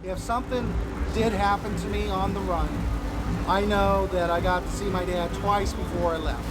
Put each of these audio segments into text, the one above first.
If something did happen to me on the run, I know that I got to see my dad twice before I left.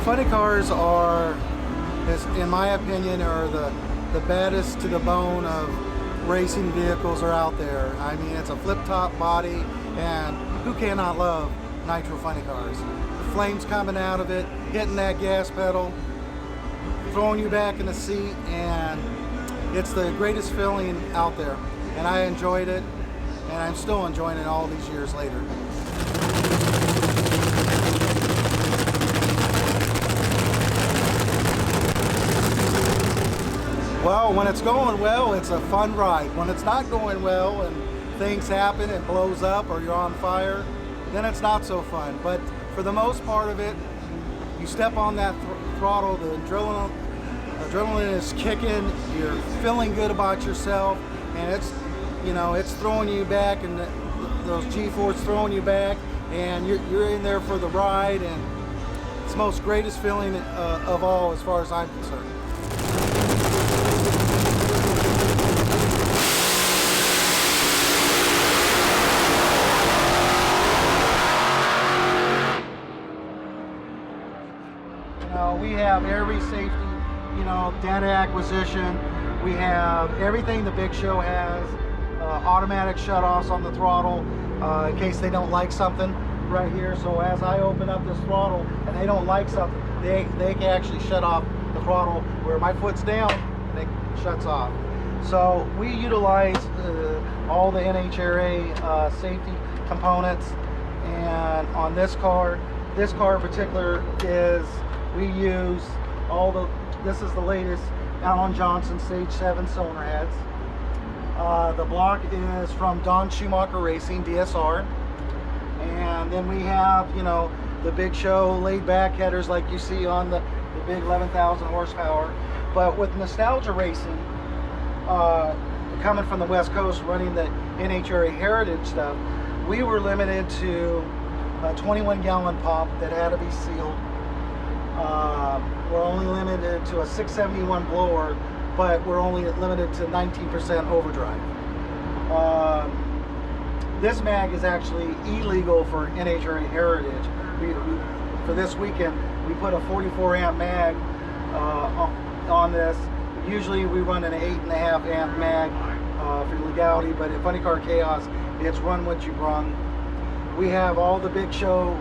Funny cars are, in my opinion, are the baddest to the bone of racing vehicles are out there. I mean, it's a flip-top body, and who cannot love Nitro Funny Cars? The flames coming out of it, hitting that gas pedal, throwing you back in the seat, and it's the greatest feeling out there. And I enjoyed it, and I'm still enjoying it all these years later. Well, when it's going well, it's a fun ride. When it's not going well and things happen, it blows up or you're on fire, then it's not so fun. But for the most part of it, you step on that throttle, the adrenaline is kicking, you're feeling good about yourself, and it's, you know, it's throwing you back, and those G-force throwing you back, and you're in there for the ride, and it's the most greatest feeling of all as far as I'm concerned. We have every safety, data acquisition. We have everything the big show has, automatic shutoffs on the throttle in case they don't like something right here. So as I open up this throttle and they don't like something, they can actually shut off the throttle where my foot's down and it shuts off. So we utilize all the NHRA safety components, and on this car in particular we use this is the latest Alan Johnson Stage 7 cylinder heads. The block is from Don Schumacher Racing, DSR. And then we have, the big show laid back headers like you see on the big 11,000 horsepower. But with Nostalgia Racing, coming from the West Coast running the NHRA Heritage stuff, we were limited to a 21-gallon pump that had to be sealed. We're only limited to a 671 blower, but we're only limited to 19% overdrive. This mag is actually illegal for NHRA Heritage. For this weekend, we put a 44 amp mag on this. Usually we run an 8.5 amp mag for legality, but at Funny Car Chaos, it's run what you brung. We have all the big show.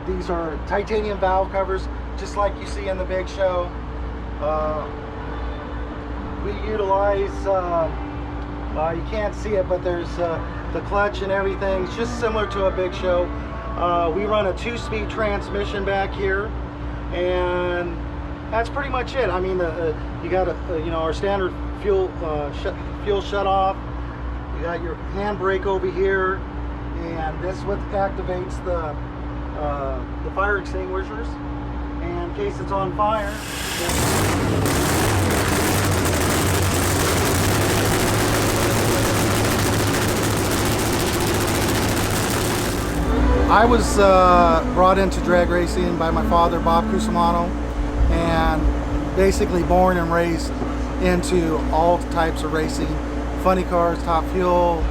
These are titanium valve covers, just like you see in the big show. We utilize, you can't see it, but there's the clutch and everything. It's just similar to a big show. We run a 2-speed transmission back here, and that's pretty much it. I mean, you got our standard fuel shut off. You got your handbrake over here, and this is what activates the fire extinguishers, and in case it's on fire. I was brought into drag racing by my father, Bob Cousimano, and basically born and raised into all types of racing. Funny cars, top fuel,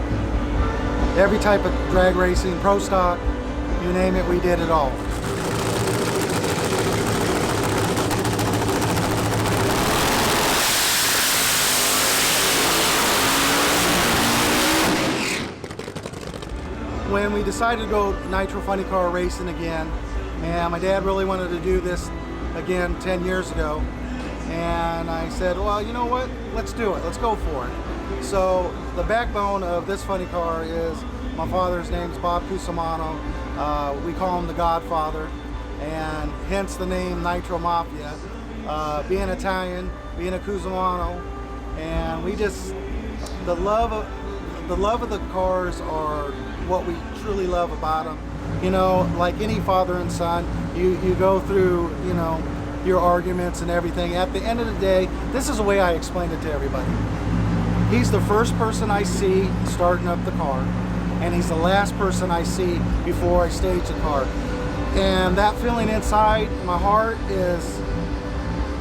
every type of drag racing, pro stock, you name it, we did it all. when we decided to go Nitro Funny Car racing again, and my dad really wanted to do this again 10 years ago, and I said, well, you know what, let's do it, let's go for it. So the backbone of this funny car is my father's name's Bob Cousimano. We call him the Godfather, and hence the name Nitro Mafia. Being Italian, being a Cousimano, and we just, the love of the cars are what we truly love about them. You know, like any father and son, you go through, you know, your arguments and everything. At the end of the day, this is the way I explained it to everybody. He's the first person I see starting up the car, and he's the last person I see before I stage the car. And that feeling inside my heart is,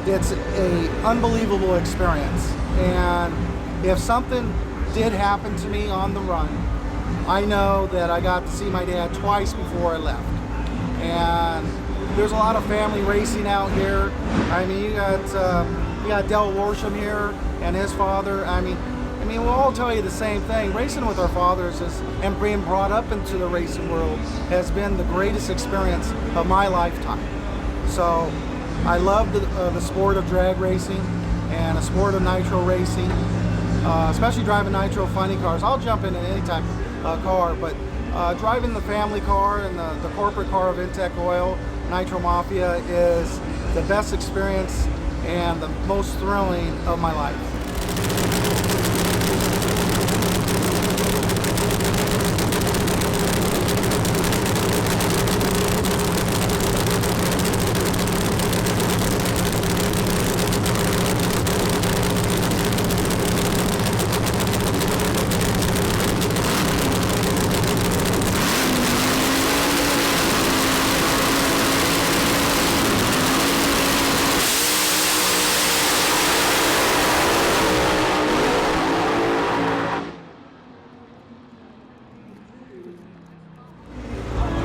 it's a unbelievable experience. And if something did happen to me on the run, I know that I got to see my dad twice before I left. And there's a lot of family racing out here. I mean, you got Del Worsham here and his father. I mean, we'll all tell you the same thing. Racing with our fathers and being brought up into the racing world has been the greatest experience of my lifetime. So I love the sport of drag racing and the sport of nitro racing, especially driving nitro funny cars. I'll jump into any type of car, but driving the family car and the corporate car of Intech Oil, Nitro Mafia, is the best experience and the most thrilling of my life.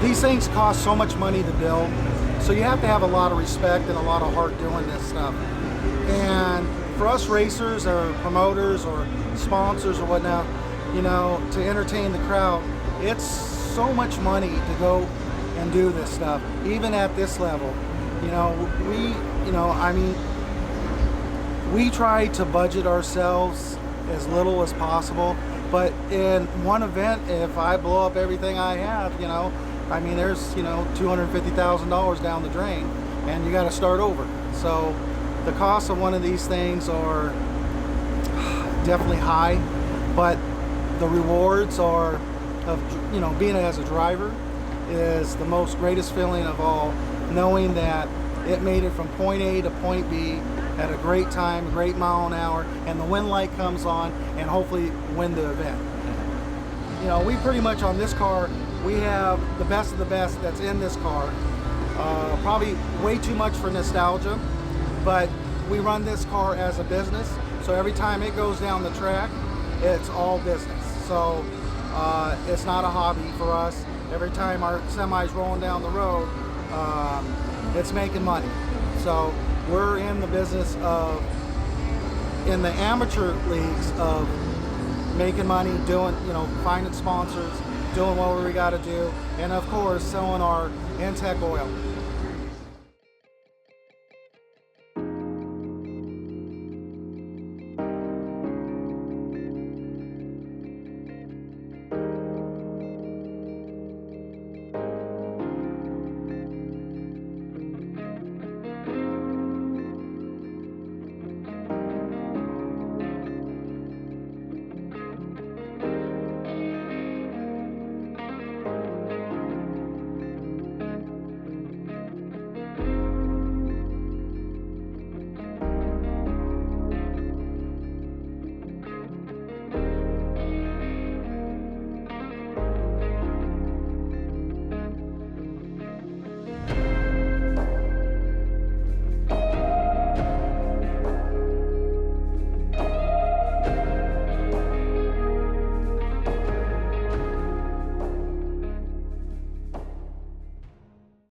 These things cost so much money to build, so you have to have a lot of respect and a lot of heart doing this stuff. And for us racers or promoters or sponsors or whatnot, you know, to entertain the crowd, it's so much money to go and do this stuff, even at this level. You know, we try to budget ourselves as little as possible, but in one event, if I blow up everything I have, you know, I mean, there's, you know, $250,000 down the drain, and you got to start over. So the cost of one of these things are definitely high, but the rewards are of, you know, being as a driver is the most greatest feeling of all, knowing that it made it from point A to point B at a great time, a great mile an hour, and the win light comes on, and hopefully win the event. You know, we pretty much on this car, we have the best of the best that's in this car. Probably way too much for nostalgia, but we run this car as a business. So every time it goes down the track, it's all business. So it's not a hobby for us. Every time our semi's rolling down the road, it's making money. So we're in the business of, in the amateur leagues, of making money, doing, you know, finding sponsors, doing what we got to do, and of course selling our Intech Oil.